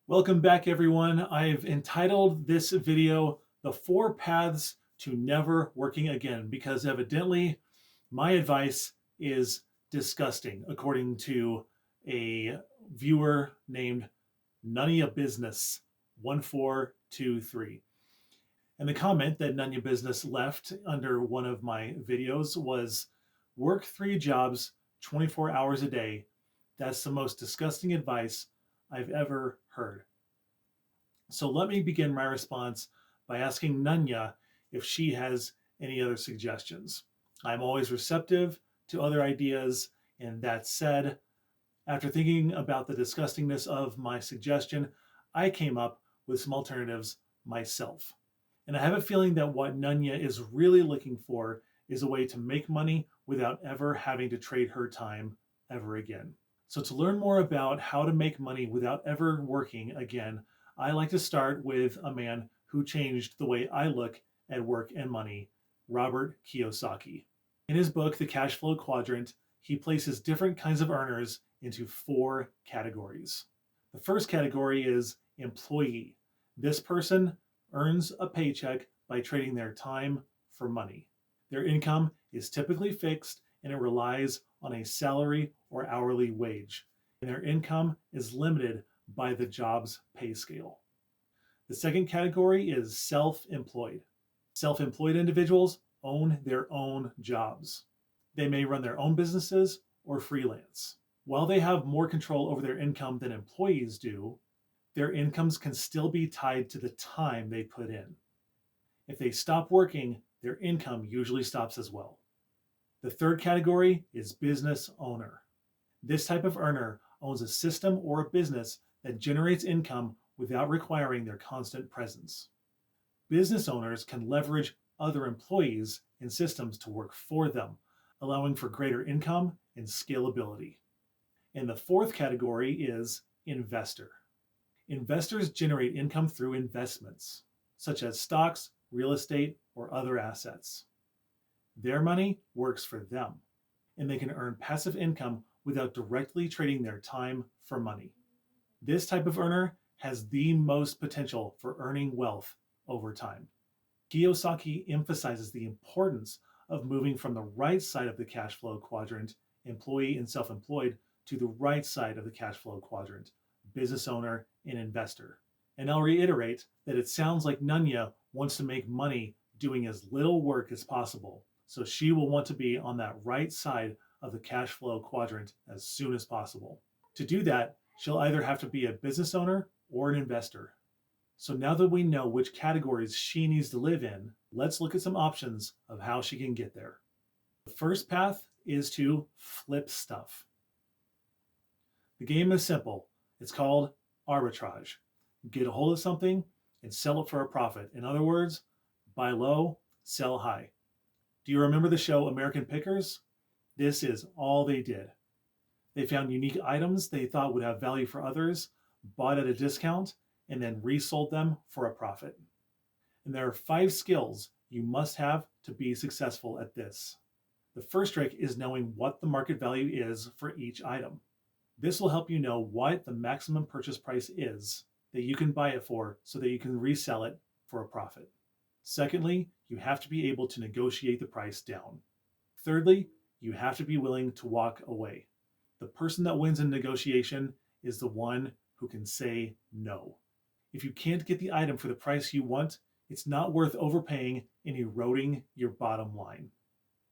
Welcome back, everyone. I've entitled this video, The Four Paths to Never Working Again, because evidently my advice is disgusting, according to a viewer named None of Ya Business 1423. And the comment that None of Ya Business left under one of my videos was, work 3 jobs, 24 hours a day. That's the most disgusting advice I've ever heard. So let me begin my response by asking Nanya if she has any other suggestions. I'm always receptive to other ideas, and that said, after thinking about the disgustingness of my suggestion, I came up with some alternatives myself. And I have a feeling that what Nanya is really looking for is a way to make money without ever having to trade her time ever again. So to learn more about how to make money without ever working again, I like to start with a man who changed the way I look at work and money, Robert Kiyosaki. In his book, The Cash Flow Quadrant, he places different kinds of earners into 4 categories. The first category is employee. This person earns a paycheck by trading their time for money. Their income is typically fixed and it relies on a salary or hourly wage, and their income is limited by the job's pay scale. The second category is self-employed. Self-employed individuals own their own jobs. They may run their own businesses or freelance. While they have more control over their income than employees do, their incomes can still be tied to the time they put in. If they stop working, their income usually stops as well. The third category is business owner. This type of earner owns a system or a business that generates income without requiring their constant presence. Business owners can leverage other employees and systems to work for them, allowing for greater income and scalability. And the fourth category is investor. Investors generate income through investments, such as stocks, real estate, or other assets. Their money works for them, and they can earn passive income without directly trading their time for money. This type of earner has the most potential for earning wealth over time. Kiyosaki emphasizes the importance of moving from the right side of the cash flow quadrant, employee and self-employed, to the right side of the cash flow quadrant, business owner and investor. And I'll reiterate that it sounds like Nanya wants to make money doing as little work as possible, so she will want to be on that right side of the cash flow quadrant as soon as possible. To do that, she'll either have to be a business owner or an investor. So now that we know which categories she needs to live in, let's look at some options of how she can get there. The first path is to flip stuff. The game is simple. It's called arbitrage. Get a hold of something and sell it for a profit. In other words, buy low, sell high. Do you remember the show American Pickers? This is all they did. They found unique items they thought would have value for others, bought at a discount, and then resold them for a profit. And there are 5 skills you must have to be successful at this. The first trick is knowing what the market value is for each item. This will help you know what the maximum purchase price is that you can buy it for so that you can resell it for a profit. Secondly, you have to be able to negotiate the price down. Thirdly, you have to be willing to walk away. The person that wins in negotiation is the one who can say no. If you can't get the item for the price you want, it's not worth overpaying and eroding your bottom line.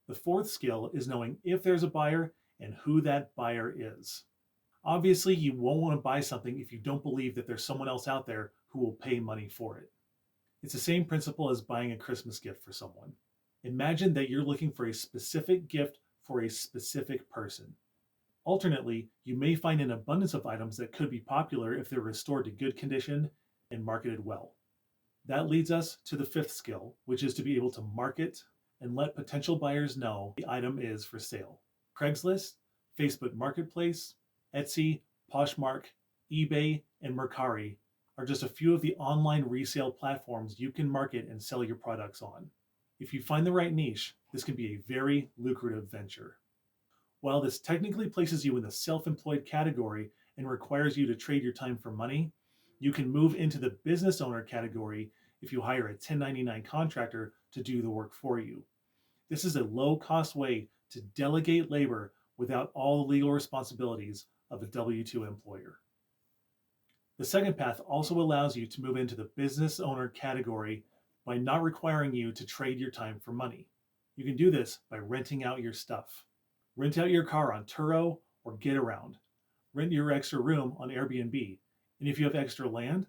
The fourth skill is knowing if there's a buyer and who that buyer is. Obviously, you won't want to buy something if you don't believe that there's someone else out there who will pay money for it. It's the same principle as buying a Christmas gift for someone. Imagine that you're looking for a specific gift for a specific person. Alternately, you may find an abundance of items that could be popular if they're restored to good condition and marketed well. That leads us to the fifth skill, which is to be able to market and let potential buyers know the item is for sale. Craigslist, Facebook Marketplace, Etsy, Poshmark, eBay, and Mercari are just a few of the online resale platforms you can market and sell your products on. If you find the right niche, this can be a very lucrative venture. While this technically places you in the self-employed category and requires you to trade your time for money, You can move into the business owner category if you hire a 1099 contractor to do the work for you. This is a low-cost way to delegate labor without all the legal responsibilities of a W-2 employer. The second path also allows you to move into the business owner category by not requiring you to trade your time for money. You can do this by renting out your stuff. Rent out your car on Turo or Getaround. Rent your extra room on Airbnb. And if you have extra land,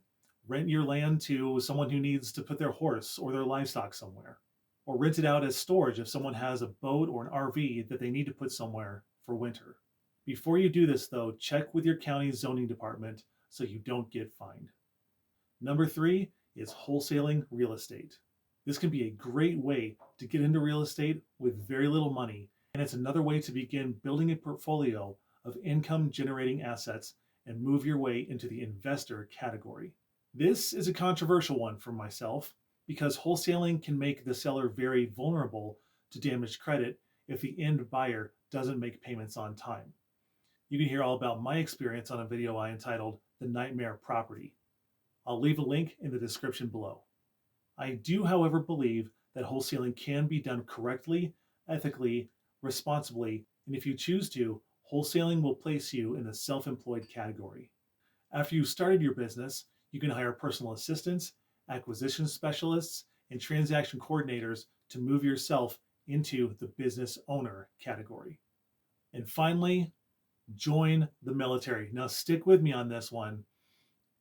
rent your land to someone who needs to put their horse or their livestock somewhere. Or rent it out as storage if someone has a boat or an RV that they need to put somewhere for winter. Before you do this though, check with your county's zoning department so you don't get fined. Number 3 is wholesaling real estate. This can be a great way to get into real estate with very little money, and it's another way to begin building a portfolio of income generating assets and move your way into the investor category. This is a controversial one for myself because wholesaling can make the seller very vulnerable to damaged credit if the end buyer doesn't make payments on time. You can hear all about my experience on a video I entitled The Nightmare Property. I'll leave a link in the description below. I do, however, believe that wholesaling can be done correctly, ethically, responsibly, and if you choose to, wholesaling will place you in the self-employed category. After you've started your business, you can hire personal assistants, acquisition specialists, and transaction coordinators to move yourself into the business owner category. And finally, join the military. Now stick with me on this one.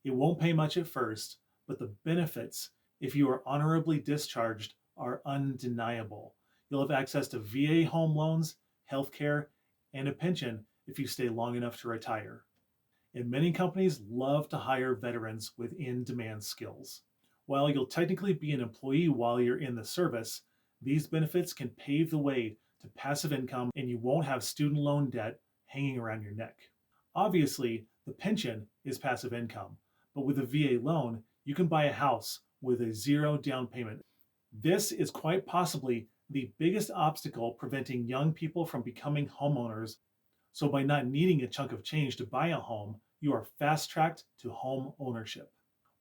It won't pay much at first, but the benefits, if you are honorably discharged, are undeniable. You'll have access to VA home loans, healthcare, and a pension if you stay long enough to retire. And many companies love to hire veterans with in-demand skills. While you'll technically be an employee while you're in the service, these benefits can pave the way to passive income and you won't have student loan debt hanging around your neck. Obviously, the pension is passive income, but with a VA loan, you can buy a house with a zero down payment. This is quite possibly the biggest obstacle preventing young people from becoming homeowners. So by not needing a chunk of change to buy a home, you are fast-tracked to home ownership.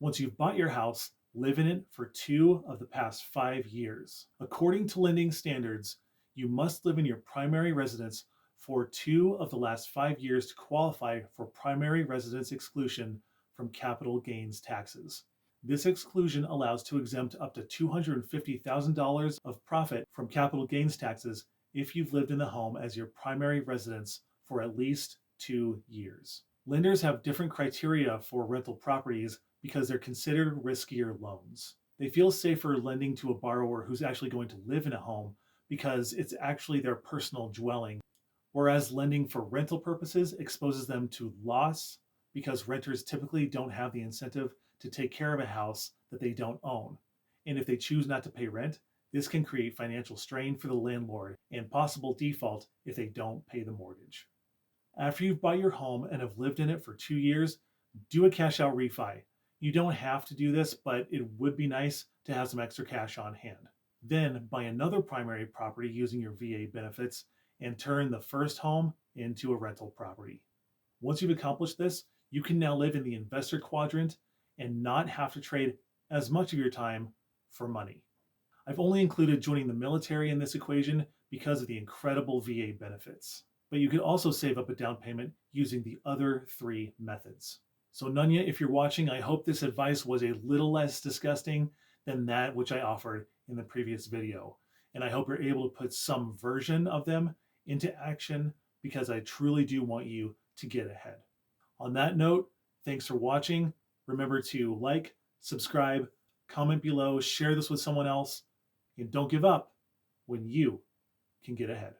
Once you've bought your house, live in it for 2 of the past 5 years. According to lending standards, you must live in your primary residence for 2 of the last 5 years to qualify for primary residence exclusion from capital gains taxes. This exclusion allows to exempt up to $250,000 of profit from capital gains taxes if you've lived in the home as your primary residence for at least 2 years. Lenders have different criteria for rental properties because they're considered riskier loans. They feel safer lending to a borrower who's actually going to live in a home because it's actually their personal dwelling, whereas lending for rental purposes exposes them to loss because renters typically don't have the incentive to take care of a house that they don't own. And if they choose not to pay rent, this can create financial strain for the landlord and possible default if they don't pay the mortgage. After you've bought your home and have lived in it for 2 years, do a cash out refi. You don't have to do this, but it would be nice to have some extra cash on hand. Then buy another primary property using your VA benefits and turn the first home into a rental property. Once you've accomplished this, you can now live in the investor quadrant and not have to trade as much of your time for money. I've only included joining the military in this equation because of the incredible VA benefits. But you could also save up a down payment using the other 3 methods. So Nunya, if you're watching, I hope this advice was a little less disgusting than that which I offered in the previous video. And I hope you're able to put some version of them into action because I truly do want you to get ahead. On that note, thanks for watching. Remember to like, subscribe, comment below, share this with someone else, and don't give up when you can get ahead.